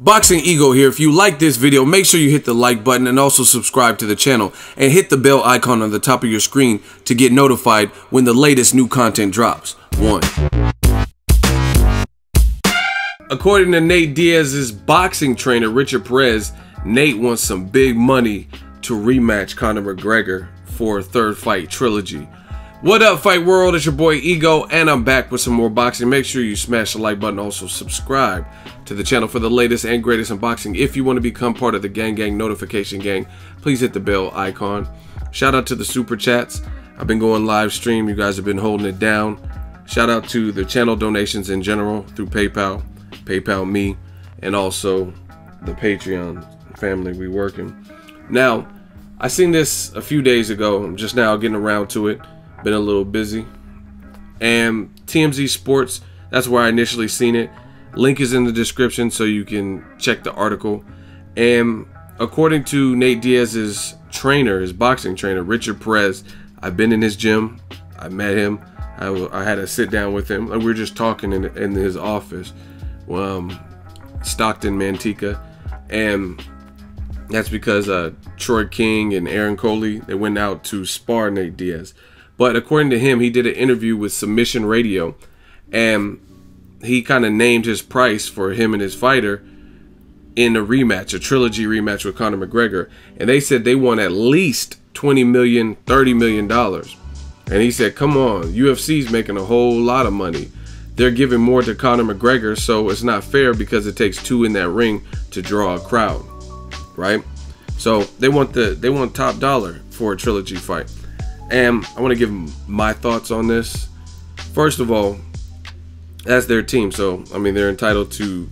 Boxingego here. If you like this video, make sure you hit the like button and also subscribe to the channel and hit the bell icon on the top of your screen to get notified when the latest new content drops. 1. According to Nate Diaz's boxing trainer, Richard Perez, Nate wants some big money to rematch Conor McGregor for a third fight trilogy. What up, fight world? It's your boy Ego, and I'm back with some more boxing. Make sure you smash the like button. Also subscribe to the channel for the latest and greatest in boxing. If you want to become part of the gang notification gang, please hit the bell icon. Shout out to the super chats. I've been going live stream. You guys have been holding it down. Shout out to the channel donations in general through PayPal me, and also the Patreon family. We working. Now, I seen this a few days ago. I'm just now getting around to it. Been a little busy. And TMZ Sports, that's where I initially seen it. Link is in the description so you can check the article. And according to Nate Diaz's trainer, his boxing trainer, Richard Perez, I've been in his gym. I met him. I had a sit down with him. We were just talking in his office, Stockton, Manteca. And that's because Troy King and Aaron Coley, they went out to spar Nate Diaz. But according to him, he did an interview with Submission Radio, and he kind of named his price for him and his fighter in a rematch, a trilogy rematch with Conor McGregor. And they said they want at least $20 million, $30 million. And he said, come on, UFC's making a whole lot of money. They're giving more to Conor McGregor, so it's not fair because it takes two in that ring to draw a crowd, right? So they want top dollar for a trilogy fight. And I want to give my thoughts on this. First of all, that's their team, so I mean they're entitled to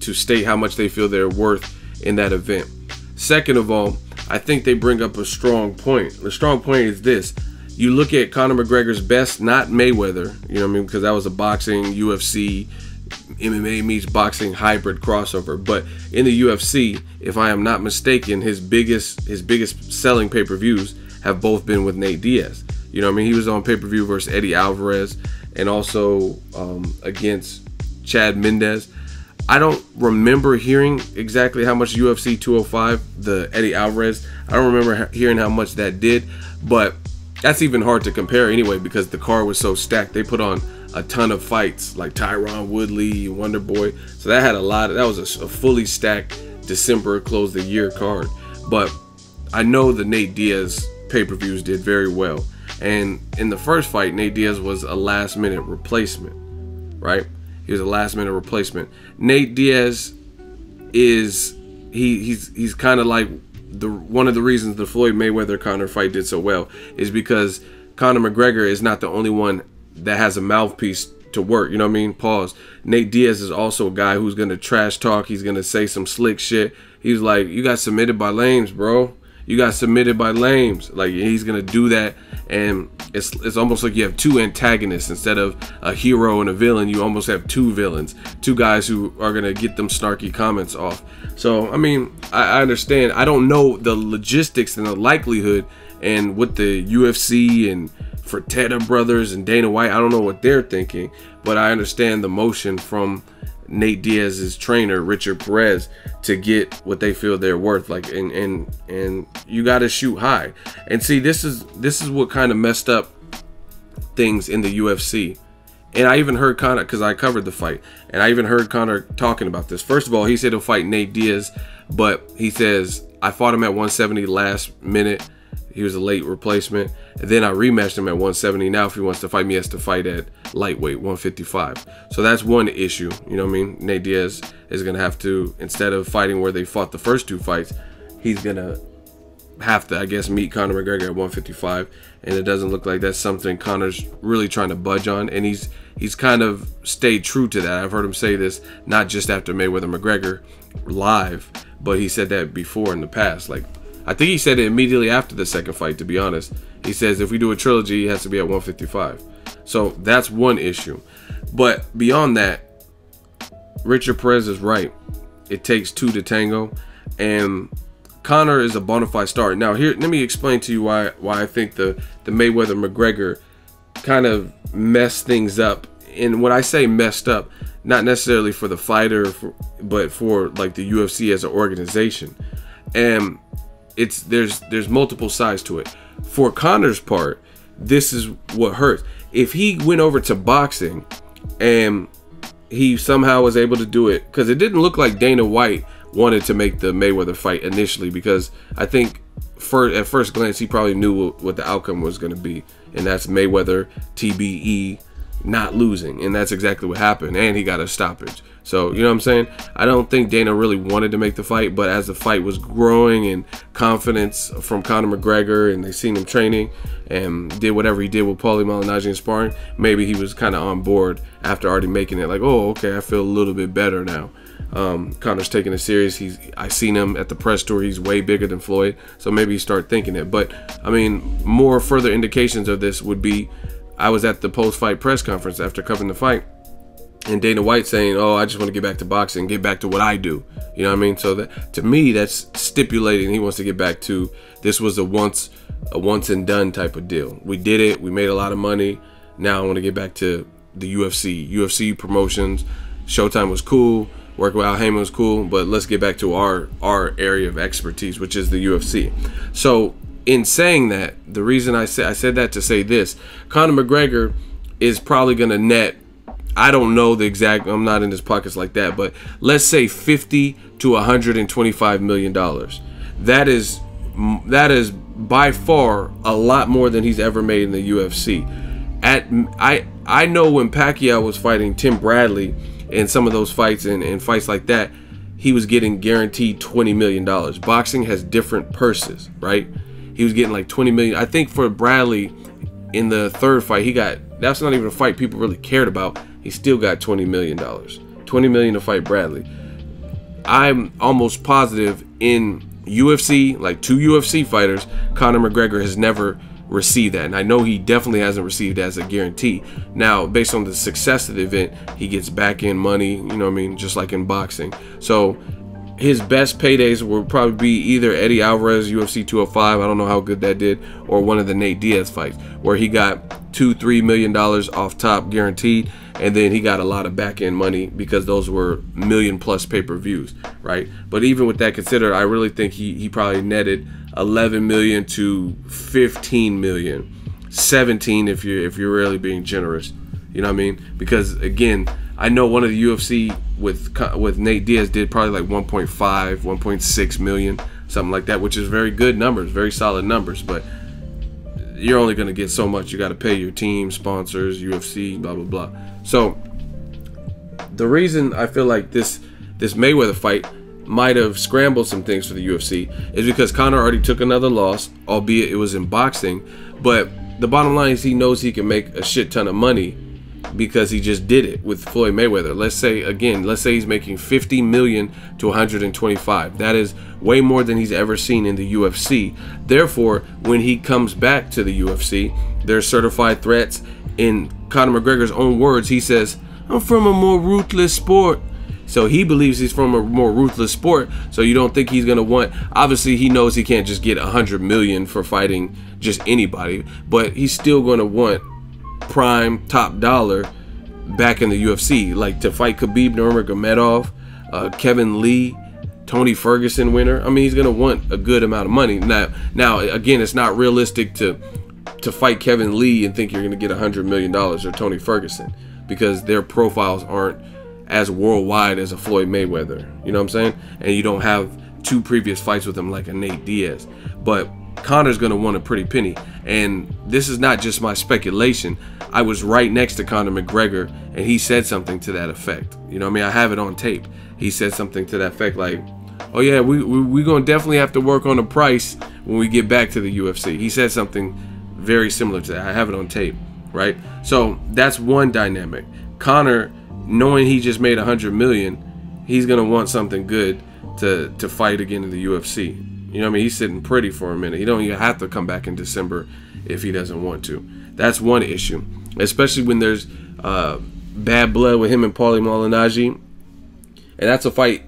state how much they feel they're worth in that event. Second of all, I think they bring up a strong point. The strong point is this: you look at Conor McGregor's best, not Mayweather, you know what I mean, because that was a boxing, UFC, MMA meets boxing hybrid crossover. But in the UFC, if I am not mistaken, his biggest selling pay-per-views have both been with Nate Diaz. You know what I mean? He was on pay-per-view versus Eddie Alvarez and also against Chad Mendez. I don't remember hearing exactly how much UFC 205, the Eddie Alvarez, I don't remember hearing how much that did, but that's even hard to compare anyway because the card was so stacked. They put on a ton of fights like Tyron Woodley, Wonder Boy. So that had a lot of, that was a fully stacked December close the year card. But I know the Nate Diaz pay-per-views did very well, and in the first fight Nate Diaz was a last-minute replacement, right? He was a last-minute replacement. Nate Diaz is he's kind of like one of the reasons the Floyd Mayweather Conor fight did so well is because Conor McGregor is not the only one that has a mouthpiece to work, you know what I mean? Pause. Nate Diaz is also a guy who's gonna trash talk. He's gonna say some slick shit. He's like, you got submitted by lames, bro. You got submitted by lames. Like, he's gonna do that, and it's almost like you have two antagonists instead of a hero and a villain. You almost have two villains, two guys who are gonna get them snarky comments off. So I mean, I understand. I don't know the logistics and the likelihood, and with the UFC and Fertitta brothers and Dana White, I don't know what they're thinking, but I understand the motion from Nate Diaz's trainer Richard Perez to get what they feel they're worth. Like, and you got to shoot high. And see, this is what kind of messed up things in the UFC. And I even heard Conor, because I covered the fight, and I even heard Conor talking about this. First of all, he said he'll fight Nate Diaz, but he says, I fought him at 170 last minute. He was a late replacement. And then I rematched him at 170. Now if he wants to fight me, he has to fight at lightweight, 155. So that's one issue. You know what I mean? Nate Diaz is going to have to, instead of fighting where they fought the first two fights, he's going to have to, I guess, meet Conor McGregor at 155. And it doesn't look like that's something Conor's really trying to budge on. And he's kind of stayed true to that. I've heard him say this, not just after Mayweather McGregor live, but he said that before in the past. Like, I think he said it immediately after the second fight, to be honest. He says if we do a trilogy, it has to be at 155. So that's one issue. But beyond that, Richard Perez is right. It takes two to tango. And Conor is a bona fide star. Now, here, let me explain to you why I think the Mayweather-McGregor kind of messed things up. And when I say messed up, not necessarily for the fighter, but for like the UFC as an organization. And there's multiple sides to it. For Conor's part, this is what hurts. If he went over to boxing and he somehow was able to do it, because it didn't look like Dana White wanted to make the Mayweather fight initially, because I think at first glance he probably knew what the outcome was going to be, and that's Mayweather TBE not losing, and that's exactly what happened, and he got a stoppage. So you know what I'm saying, I don't think Dana really wanted to make the fight, but as the fight was growing and confidence from Conor McGregor, and they seen him training and did whatever he did with Paulie Malignaggi in sparring, maybe he was kind of on board after already making it, like, oh, okay, I feel a little bit better now. Conor's taking it serious. I seen him at the press tour. He's way bigger than Floyd, so maybe he start thinking it. But I mean, more further indications of this would be, I was at the post-fight press conference after covering the fight, and Dana White saying, oh, I just want to get back to boxing, get back to what I do. You know what I mean? So that, to me, that's stipulating he wants to get back to, this was a once and done type of deal. We did it. We made a lot of money. Now I want to get back to the UFC promotions. Showtime was cool. Working with Al Heyman was cool, but let's get back to our area of expertise, which is the UFC. So in saying that, the reason I said that to say this, Conor McGregor is probably going to net, I don't know the exact, I'm not in his pockets like that, but let's say $50 to $125 million. That is by far a lot more than he's ever made in the UFC. I know when Pacquiao was fighting Tim Bradley in some of those fights and fights like that, he was getting guaranteed $20 million. Boxing has different purses, right? He was getting like $20 million. I think for Bradley in the third fight, he got, that's not even a fight people really cared about. He still got $20 million. $20 million to fight Bradley. I'm almost positive in UFC, like 2 UFC fighters, Conor McGregor has never receive that, and I know he definitely hasn't received as a guarantee. Now, based on the success of the event, he gets back end money, you know what I mean, just like in boxing. So his best paydays will probably be either Eddie Alvarez, UFC 205, I don't know how good that did, or one of the Nate Diaz fights, where he got $2-3 million off top guaranteed, and then he got a lot of back end money because those were million plus pay-per-views, right? But even with that considered, I really think he probably netted 11 million to 15 million, 17 if you're really being generous, you know what I mean? Because again, I know one of the UFC with Nate Diaz did probably like 1.5, 1.6 million, something like that, which is very good numbers, very solid numbers. But you're only going to get so much. You got to pay your team, sponsors, UFC, blah blah blah. So the reason I feel like this Mayweather fight might have scrambled some things for the UFC is because Conor already took another loss, albeit it was in boxing. But the bottom line is he knows he can make a shit ton of money because he just did it with Floyd Mayweather. Let's say he's making 50 million to 125. That is way more than he's ever seen in the UFC. Therefore, when he comes back to the UFC, there's certified threats. In Conor McGregor's own words, he says, "I'm from a more ruthless sport." So he believes he's from a more ruthless sport. So you don't think he's going to want, obviously he knows he can't just get 100 million for fighting just anybody, but he's still going to want prime top dollar back in the UFC, like to fight Khabib Nurmagomedov, Kevin Lee, Tony Ferguson winner. I mean, he's going to want a good amount of money. Now again, it's not realistic to fight Kevin Lee and think you're going to get $100 million or Tony Ferguson, because their profiles aren't as worldwide as a Floyd Mayweather, you know what I'm saying? And you don't have 2 previous fights with him like a Nate Diaz. But Conor's gonna want a pretty penny, and this is not just my speculation. I was right next to Conor McGregor, and he said something to that effect. You know what I mean? I have it on tape. He said something to that effect, like, "Oh yeah, we gonna definitely have to work on the price when we get back to the UFC." He said something very similar to that. I have it on tape, right? So that's one dynamic. Conor, knowing he just made 100 million, he's gonna want something good to fight again in the UFC. You know what I mean? He's sitting pretty for a minute. He don't even have to come back in December if he doesn't want to. That's one issue, especially when there's bad blood with him and Paulie Malignaggi, and that's a fight.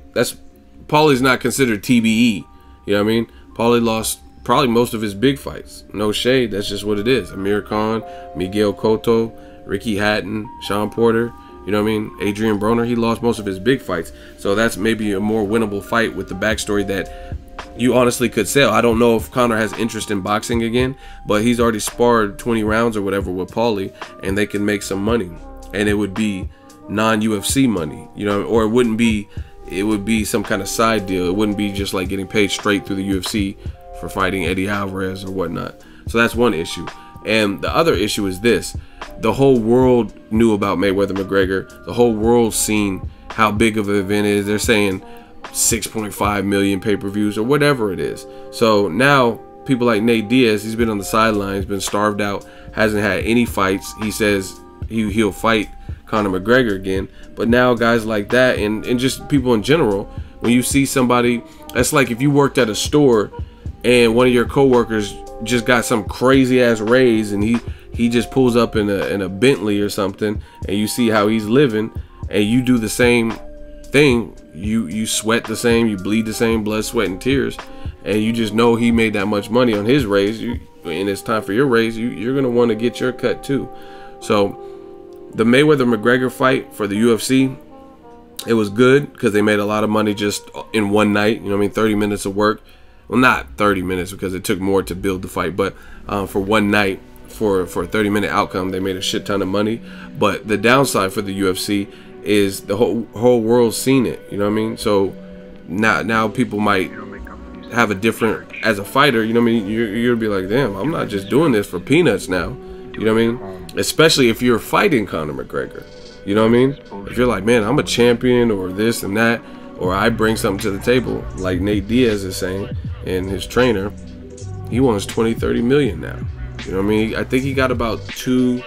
Paulie's not considered TBE. You know what I mean? Paulie lost probably most of his big fights. No shade. That's just what it is. Amir Khan, Miguel Cotto, Ricky Hatton, Sean Porter. You know what I mean? Adrian Broner, he lost most of his big fights. So that's maybe a more winnable fight with the backstory that you honestly could sell. I don't know if Conor has interest in boxing again, but he's already sparred 20 rounds or whatever with Paulie, and they can make some money. And it would be non-UFC money, you know, or it would be some kind of side deal. It wouldn't be just like getting paid straight through the UFC for fighting Eddie Alvarez or whatnot. So that's one issue. And the other issue is this. The whole world knew about Mayweather McGregor. The whole world's seen how big of an event it is. They're saying 6.5 million pay-per-views or whatever it is. So now people like Nate Diaz, he's been on the sidelines, been starved out, hasn't had any fights. He says he'll fight Conor McGregor again. But now guys like that and just people in general, when you see somebody, that's like if you worked at a store and one of your coworkers just got some crazy ass raise and he just pulls up in a Bentley or something, and you see how he's living, and you do the same thing. You sweat the same, you bleed the same blood, sweat, and tears, and you just know he made that much money on his raise. And it's time for your raise. You're gonna want to get your cut too. So the Mayweather McGregor fight for the UFC, it was good because they made a lot of money just in one night. You know what I mean? 30 minutes of work. Well, not 30 minutes because it took more to build the fight, but for one night, for a 30-minute outcome, they made a shit ton of money. But the downside for the UFC is the whole world's seen it. You know what I mean? So now people might have a different, as a fighter, you know what I mean? You're gonna be like, damn, I'm not just doing this for peanuts now. You know what I mean? Especially if you're fighting Conor McGregor. You know what I mean? If you're like, man, I'm a champion or this and that, or I bring something to the table, like Nate Diaz is saying, and his trainer, he wants 20-30 million now. You know what I mean? I think he got about two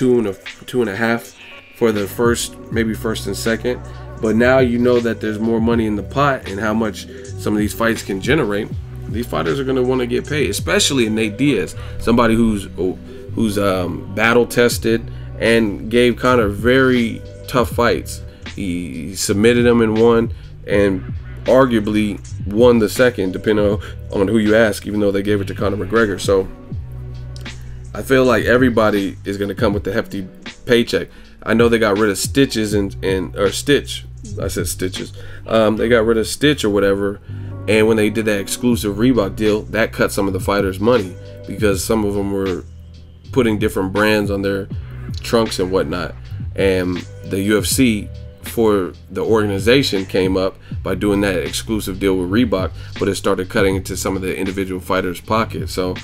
and a half for the first, maybe first and second. But now you know that there's more money in the pot and how much some of these fights can generate. These fighters are going to want to get paid, especially in Nate Diaz, somebody who's battle tested and gave Conor very tough fights. He submitted him in one and arguably won the second, depending on who you ask, even though they gave it to Conor McGregor. So I feel like everybody is going to come with a hefty paycheck. I know they got rid of Stitches or Stitch. I said Stitches. They got rid of Stitch or whatever, and when they did that exclusive Reebok deal, that cut some of the fighters' money because some of them were putting different brands on their trunks and whatnot. And the UFC for the organization came up by doing that exclusive deal with Reebok, but it started cutting into some of the individual fighters' pockets. So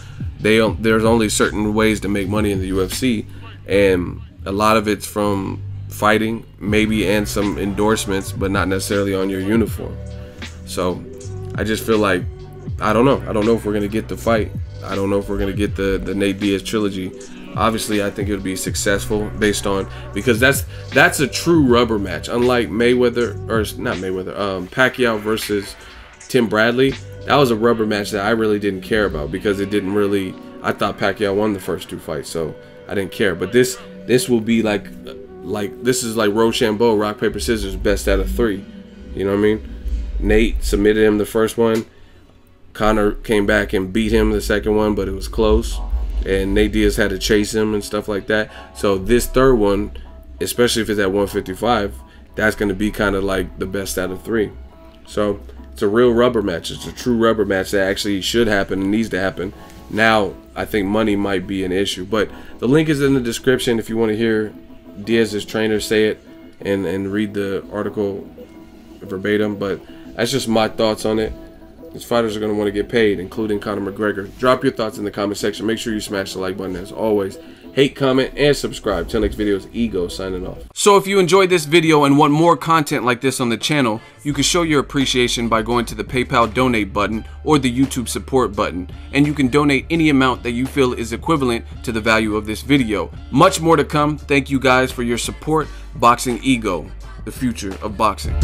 there's only certain ways to make money in the UFC, and a lot of it's from fighting, maybe, and some endorsements, but not necessarily on your uniform. So I just feel like, I don't know if we're gonna get the fight. I don't know if we're gonna get the Nate Diaz trilogy. Obviously, I think it would be successful based on, because that's a true rubber match. Unlike Mayweather, or not Mayweather, Pacquiao versus Tim Bradley, that was a rubber match that I really didn't care about because it didn't really. I thought Pacquiao won the first two fights, so I didn't care. But this will be like this is like Rochambeau, rock paper scissors, best out of three. You know what I mean? Nate submitted him the first one. Conor came back and beat him the second one, but it was close. And Nate Diaz had to chase him and stuff like that. So this third one, especially if it's at 155, that's going to be kind of like the best out of three. So it's a real rubber match. It's a true rubber match that actually should happen and needs to happen. Now I think money might be an issue, but the link is in the description if you want to hear Diaz's trainer say it and read the article verbatim. But that's just my thoughts on it. These fighters are going to want to get paid, including Conor McGregor. Drop your thoughts in the comment section. Make sure you smash the like button as always. Hate, comment, and subscribe. Till next video is Ego signing off. So if you enjoyed this video and want more content like this on the channel, you can show your appreciation by going to the PayPal donate button or the YouTube support button. And you can donate any amount that you feel is equivalent to the value of this video. Much more to come. Thank you guys for your support. Boxingego, the future of boxing.